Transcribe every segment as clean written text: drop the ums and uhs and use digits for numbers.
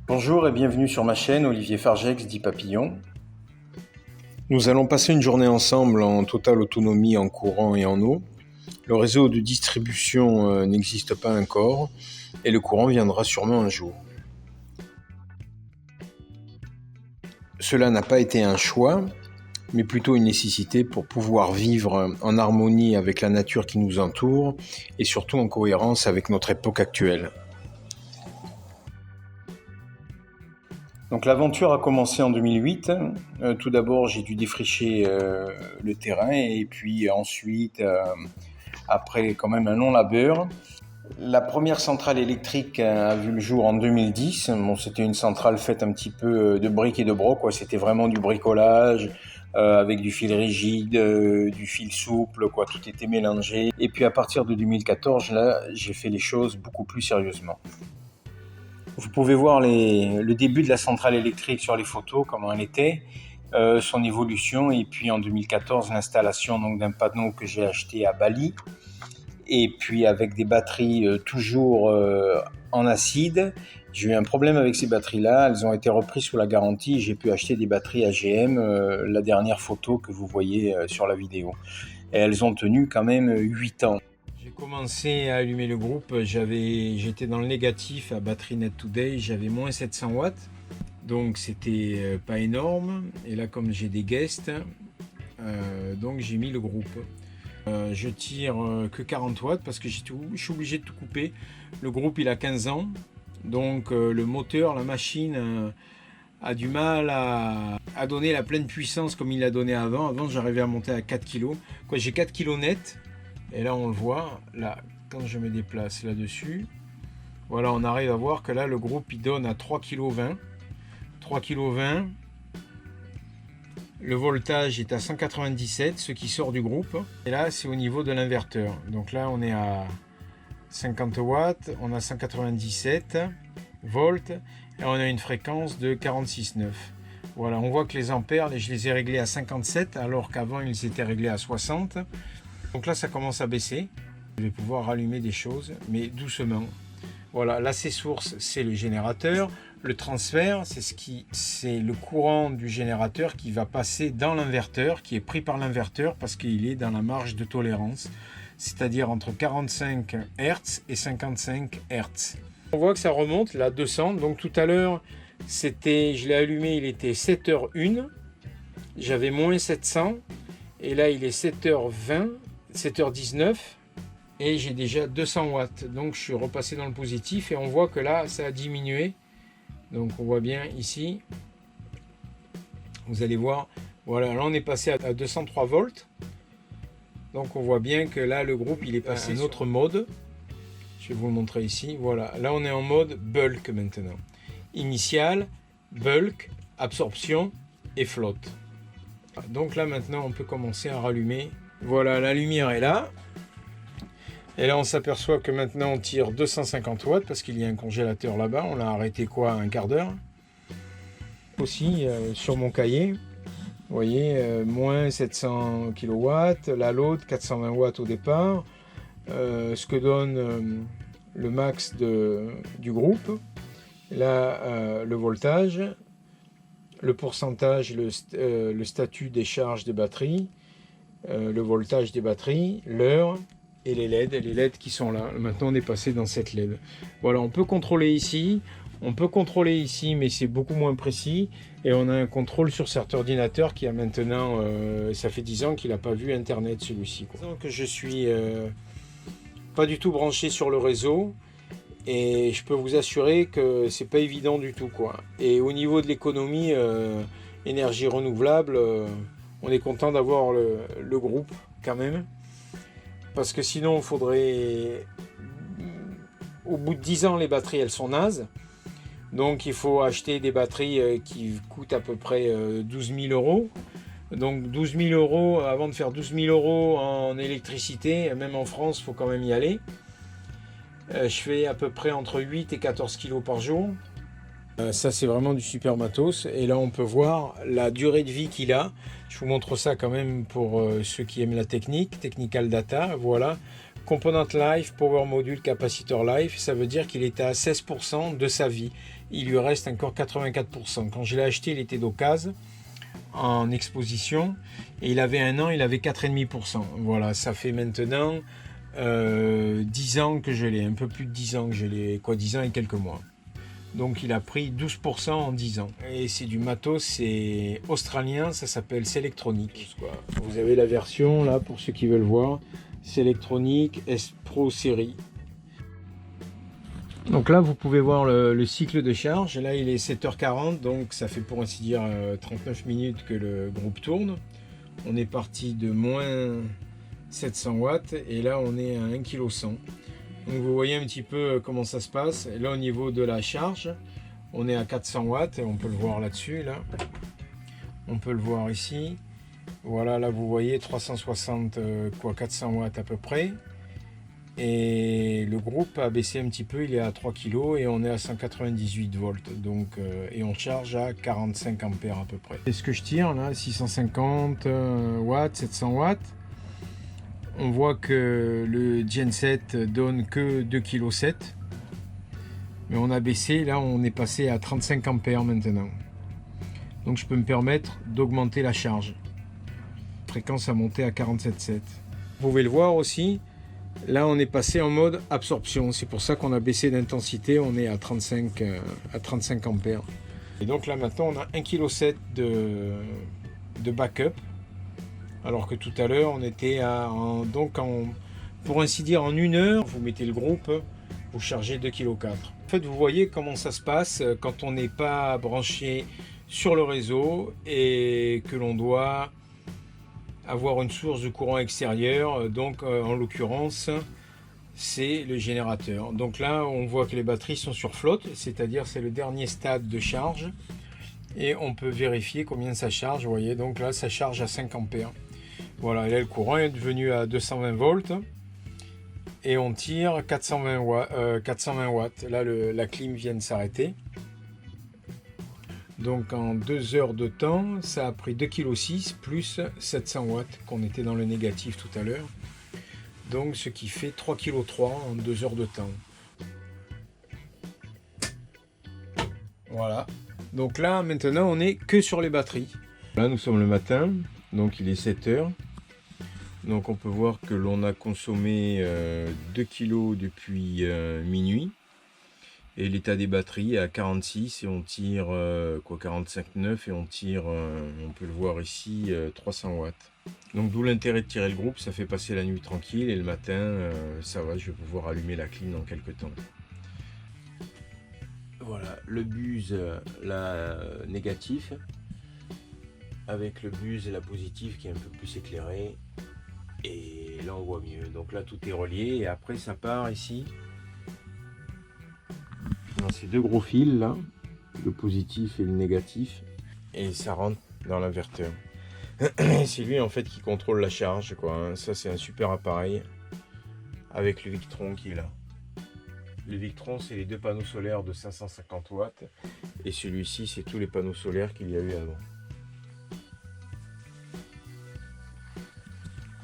Bonjour et bienvenue sur ma chaîne Olivier Fargex dit Papillon. Nous allons passer une journée ensemble en totale autonomie en courant et en eau. Le réseau de distribution n'existe pas encore et le courant viendra sûrement un jour. Cela n'a pas été un choix, mais plutôt une nécessité pour pouvoir vivre en harmonie avec la nature qui nous entoure et surtout en cohérence avec notre époque actuelle. Donc l'aventure a commencé en 2008. Tout d'abord, j'ai dû défricher le terrain et puis ensuite, après quand même un long labeur, la première centrale électrique a vu le jour en 2010. Bon, c'était une centrale faite un petit peu de briques et de broc, quoi. C'était vraiment du bricolage avec du fil rigide, du fil souple, quoi. Tout était mélangé. Et puis à partir de 2014, là, j'ai fait les choses beaucoup plus sérieusement. Vous pouvez voir le début de la centrale électrique sur les photos, comment elle était, son évolution, et puis en 2014, l'installation donc, d'un panneau que j'ai acheté à Bali, et puis avec des batteries toujours en acide. J'ai eu un problème avec ces batteries-là, elles ont été reprises sous la garantie, j'ai pu acheter des batteries AGM, la dernière photo que vous voyez sur la vidéo. Et elles ont tenu quand même 8 ans. J'ai commencé à allumer le groupe, j'étais dans le négatif à Battery Net Today, j'avais moins 700 watts, donc c'était pas énorme. Et là, comme j'ai des guests, donc j'ai mis le groupe. Je tire que 40 watts parce que je suis obligé de tout couper. Le groupe il a 15 ans, donc le moteur, la machine a du mal à donner la pleine puissance comme il l'a donné avant. Avant j'arrivais à monter à 4 kg. J'ai 4 kg net. Et là on le voit, là quand je me déplace là-dessus, voilà, on arrive à voir que là le groupe il donne à 3,20 kg. 3,20 kg. Le voltage est à 197, ce qui sort du groupe. Et là c'est au niveau de l'inverteur. Donc là on est à 50 watts, on a 197 volts et on a une fréquence de 46,9. Voilà, on voit que les ampères, je les ai réglés à 57 alors qu'avant ils étaient réglés à 60. Donc là ça commence à baisser. Je vais pouvoir rallumer des choses, mais doucement. Voilà, l'accès source c'est le générateur. Le transfert, c'est le courant du générateur qui va passer dans l'inverteur, qui est pris par l'inverteur parce qu'il est dans la marge de tolérance, c'est-à-dire entre 45 Hz et 55 Hz. On voit que ça remonte là 200. Donc tout à l'heure, je l'ai allumé, il était 7h01, j'avais moins 700 et là il est 7h20, 7h19 et j'ai déjà 200 watts. Donc je suis repassé dans le positif et on voit que là ça a diminué. Donc on voit bien ici, vous allez voir, voilà, là on est passé à 203 volts. Donc on voit bien que là le groupe il est passé à un autre mode. Je vais vous le montrer ici. Voilà, là on est en mode bulk maintenant. Initial, bulk, absorption et flotte. Donc là maintenant on peut commencer à rallumer. Voilà, la lumière est là. Et là on s'aperçoit que maintenant on tire 250 watts parce qu'il y a un congélateur là-bas. On l'a arrêté quoi, un quart d'heure. Aussi sur mon cahier, vous voyez, moins 700 kW, là l'autre 420 watts au départ. Ce que donne le max du groupe. Là le voltage, le pourcentage, le statut des charges des batteries, le voltage des batteries, l'heure et les LED qui sont là. Maintenant on est passé dans cette LED. Voilà, on peut contrôler ici, mais c'est beaucoup moins précis et on a un contrôle sur cet ordinateur qui a maintenant, ça fait 10 ans qu'il n'a pas vu internet celui-ci. Donc je suis pas du tout branché sur le réseau et je peux vous assurer que c'est pas évident du tout quoi. Et au niveau de l'économie énergie renouvelable, on est content d'avoir le groupe quand même. Parce que sinon, il faudrait... Au bout de 10 ans, les batteries, elles sont nazes. Donc, il faut acheter des batteries qui coûtent à peu près 12 000 euros. Donc, 12 000 euros, avant de faire 12 000 euros en électricité, même en France, il faut quand même y aller. Je fais à peu près entre 8 et 14 kilos par jour. Ça, c'est vraiment du super matos. Et là, on peut voir la durée de vie qu'il a. Je vous montre ça quand même pour ceux qui aiment la technique. Technical Data, voilà. Component life, power module, capaciteur life, ça veut dire qu'il était à 16% de sa vie. Il lui reste encore 84%. Quand je l'ai acheté, il était d'occasion en exposition et il avait 1 an, il avait 4,5%. Voilà, ça fait maintenant 10 ans que je l'ai, un peu plus de 10 ans que je l'ai, 10 ans et quelques mois. Donc il a pris 12% en 10 ans. Et c'est du matos, c'est australien, ça s'appelle Selectronic. Vous avez la version là pour ceux qui veulent voir, Selectronic S Pro Série. Donc là vous pouvez voir le cycle de charge. Là il est 7h40, donc ça fait pour ainsi dire 39 minutes que le groupe tourne. On est parti de moins 700 watts et là on est à 1,1 kg. Donc vous voyez un petit peu comment ça se passe. Et là au niveau de la charge, on est à 400 watts et on peut le voir là-dessus. Là. On peut le voir ici. Voilà, là vous voyez 360, 400 watts à peu près. Et le groupe a baissé un petit peu, il est à 3 kg et on est à 198 volts. Donc, et on charge à 45 ampères à peu près. C'est ce que je tire là, 650 watts, 700 watts. On voit que le Genset donne que 2,7 kg. Mais on a baissé, là on est passé à 35 ampères maintenant. Donc je peux me permettre d'augmenter la charge. La fréquence a monté à 47,7. Vous pouvez le voir aussi, là on est passé en mode absorption. C'est pour ça qu'on a baissé d'intensité, on est à 35 ampères. Et donc là maintenant on a 1,7 kg de backup. Alors que tout à l'heure on était pour ainsi dire en 1 heure, vous mettez le groupe, vous chargez 2,4 kg. En fait vous voyez comment ça se passe quand on n'est pas branché sur le réseau et que l'on doit avoir une source de courant extérieur, donc en l'occurrence c'est le générateur. Donc là on voit que les batteries sont sur flotte, c'est-à-dire c'est le dernier stade de charge et on peut vérifier combien ça charge. Vous voyez, donc là ça charge à 5 ampères. Voilà, et là le courant est devenu à 220 volts et on tire 420 watts. Là la clim vient de s'arrêter. Donc en 2 heures de temps, ça a pris 2,6 kg plus 700 watts qu'on était dans le négatif tout à l'heure. Donc ce qui fait 3,3 kg en 2 heures de temps. Voilà. Donc là maintenant on est que sur les batteries. Là nous sommes le matin, donc il est 7 heures. Donc on peut voir que l'on a consommé 2 kg depuis minuit. Et l'état des batteries est à 46 et on tire 45,9 et on tire, on peut le voir ici, 300 watts. Donc d'où l'intérêt de tirer le groupe, ça fait passer la nuit tranquille et le matin, ça va, je vais pouvoir allumer la clim dans quelques temps. Voilà, le bus, la négatif, avec le bus et la positive qui est un peu plus éclairé. Et là on voit mieux. Donc là tout est relié et après ça part ici. Dans ces 2 gros fils là, le positif et le négatif, et ça rentre dans l'inverteur. C'est lui en fait qui contrôle la charge quoi, hein. Ça c'est un super appareil avec le Victron qui est là. Le Victron c'est les 2 panneaux solaires de 550 watts et celui-ci c'est tous les panneaux solaires qu'il y a eu avant.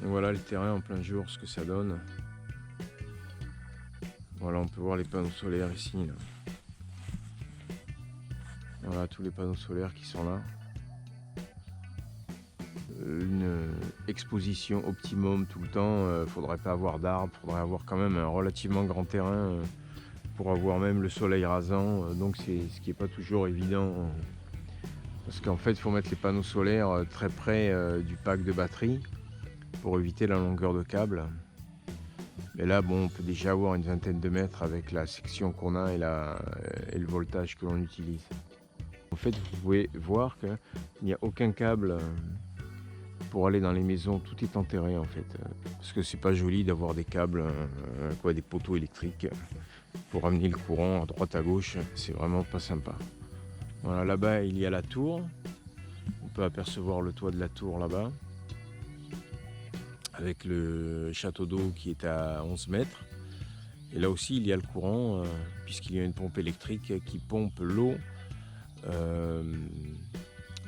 Voilà le terrain en plein jour, ce que ça donne. Voilà, on peut voir les panneaux solaires ici là. Voilà tous les panneaux solaires qui sont là. Une exposition optimum tout le temps, faudrait pas avoir d'arbres, faudrait avoir quand même un relativement grand terrain pour avoir même le soleil rasant, donc c'est ce qui n'est pas toujours évident. Parce qu'en fait il faut mettre les panneaux solaires très près du pack de batterie pour éviter la longueur de câble. Mais là bon, on peut déjà avoir une vingtaine de mètres avec la section qu'on a et le voltage que l'on utilise. En fait, vous pouvez voir qu'il n'y a aucun câble pour aller dans les maisons, tout est enterré en fait. Parce que c'est pas joli d'avoir des câbles, des poteaux électriques pour amener le courant à droite à gauche, c'est vraiment pas sympa. Voilà, là-bas il y a la tour, on peut apercevoir le toit de la tour là-bas, avec le château d'eau qui est à 11 mètres. Et là aussi il y a le courant, puisqu'il y a une pompe électrique qui pompe l'eau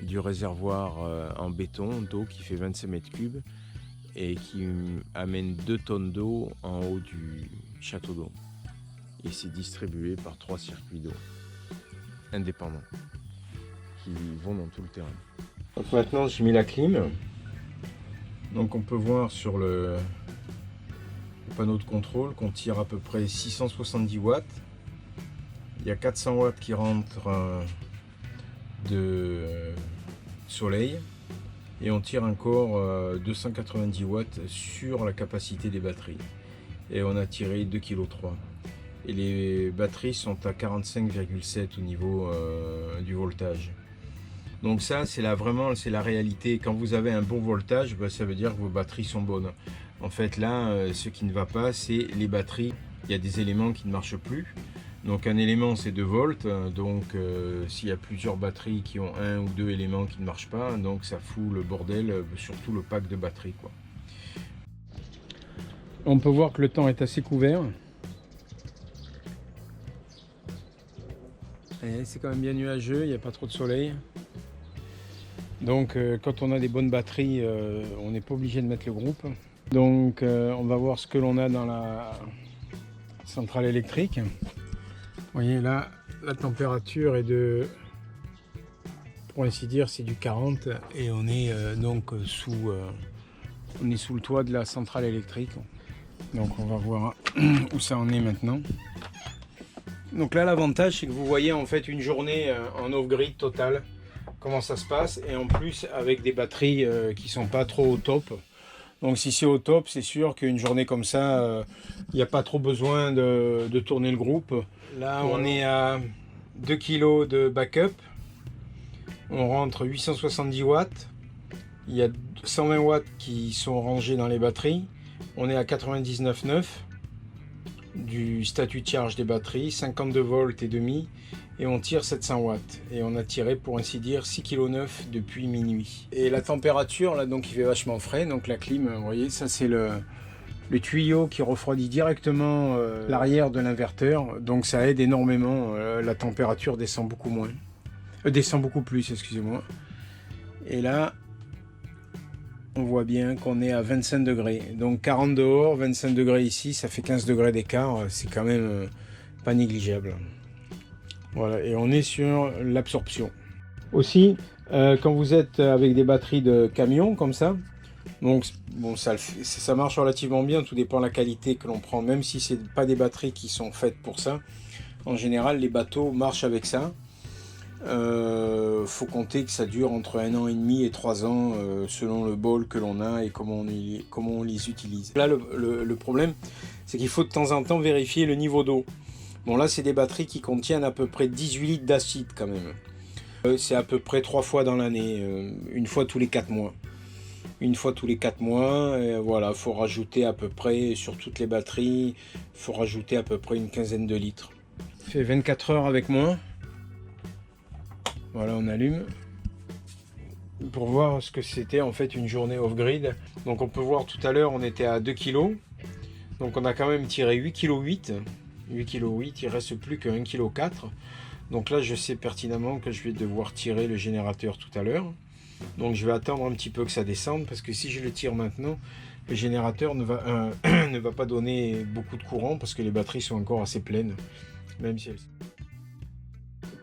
du réservoir en béton d'eau qui fait 25 mètres cubes et qui amène 2 tonnes d'eau en haut du château d'eau. Et c'est distribué par 3 circuits d'eau indépendants qui vont dans tout le terrain. Donc maintenant j'ai mis la clim. Donc on peut voir sur le panneau de contrôle qu'on tire à peu près 670 watts. Il y a 400 watts qui rentrent de soleil et on tire encore 290 watts sur la capacité des batteries. Et on a tiré 2,3 kg. Et les batteries sont à 45,7 au niveau du voltage. Donc ça, c'est vraiment la réalité. Quand vous avez un bon voltage, ça veut dire que vos batteries sont bonnes. En fait, là, ce qui ne va pas, c'est les batteries. Il y a des éléments qui ne marchent plus. Donc un élément, c'est 2 volts. Donc s'il y a plusieurs batteries qui ont 1 ou 2 éléments qui ne marchent pas, donc ça fout le bordel, surtout le pack de batteries, quoi. On peut voir que le temps est assez couvert. C'est quand même bien nuageux, il n'y a pas trop de soleil. Donc quand on a des bonnes batteries, on n'est pas obligé de mettre le groupe. Donc on va voir ce que l'on a dans la centrale électrique. Vous voyez là, la température est de, pour ainsi dire, c'est du 40 et on est donc sous le toit de la centrale électrique. Donc on va voir où ça en est maintenant. Donc là l'avantage c'est que vous voyez en fait une journée en off-grid total, comment ça se passe, et en plus avec des batteries qui sont pas trop au top. Donc si c'est au top, c'est sûr qu'une journée comme ça, il n'y a pas trop besoin de tourner le groupe. Là on est à 2 kg de backup, on rentre 870 watts, il y a 120 watts qui sont rangés dans les batteries, on est à 99,9 du statut de charge des batteries, 52 volts et demi, et on tire 700 watts. Et on a tiré pour ainsi dire 6,9 kg depuis minuit. Et la température, là donc il fait vachement frais, donc la clim, vous voyez, ça c'est le tuyau qui refroidit directement l'arrière de l'inverteur, donc ça aide énormément, la température descend beaucoup moins. Descend beaucoup plus, excusez-moi. Et là, on voit bien qu'on est à 25 degrés. Donc 40 dehors, 25 degrés ici, ça fait 15 degrés d'écart. C'est quand même pas négligeable. Voilà, et on est sur l'absorption. Aussi, quand vous êtes avec des batteries de camion comme ça, donc bon, ça marche relativement bien, tout dépend de la qualité que l'on prend, même si c'est pas des batteries qui sont faites pour ça. En général, les bateaux marchent avec ça. Faut compter que ça dure entre 1 an et demi et 3 ans selon le bol que l'on a et comment on les utilise. Là le problème c'est qu'il faut de temps en temps vérifier le niveau d'eau. Bon là c'est des batteries qui contiennent à peu près 18 litres d'acide quand même. C'est à peu près 3 fois dans l'année, une fois tous les 4 mois. Une fois tous les 4 mois, voilà, faut rajouter à peu près sur toutes les batteries, faut rajouter à peu près une quinzaine de litres. Ça fait 24 heures avec moi. Voilà, on allume pour voir ce que c'était en fait une journée off-grid. Donc on peut voir tout à l'heure on était à 2 kg. Donc on a quand même tiré 8,8 kg. 8,8 kg, il reste plus que 1,4 kg. Donc là je sais pertinemment que je vais devoir tirer le générateur tout à l'heure. Donc je vais attendre un petit peu que ça descende parce que si je le tire maintenant, le générateur ne va pas donner beaucoup de courant parce que les batteries sont encore assez pleines. Même si elles...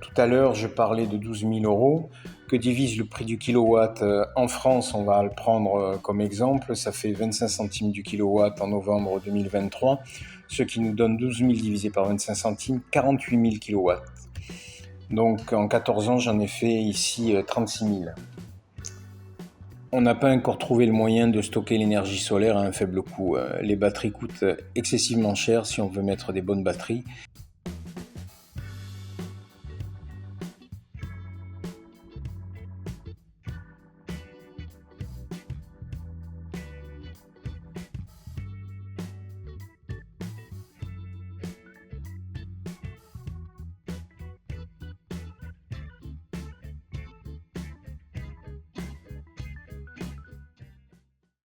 Tout à l'heure, je parlais de 12 000 €, que divise le prix du kilowatt. En France, on va le prendre comme exemple, ça fait 25 centimes du kilowatt en novembre 2023, ce qui nous donne 12 000 divisé par 25 centimes, 48 000 kilowatts. Donc en 14 ans, j'en ai fait ici 36 000. On n'a pas encore trouvé le moyen de stocker l'énergie solaire à un faible coût. Les batteries coûtent excessivement cher si on veut mettre des bonnes batteries.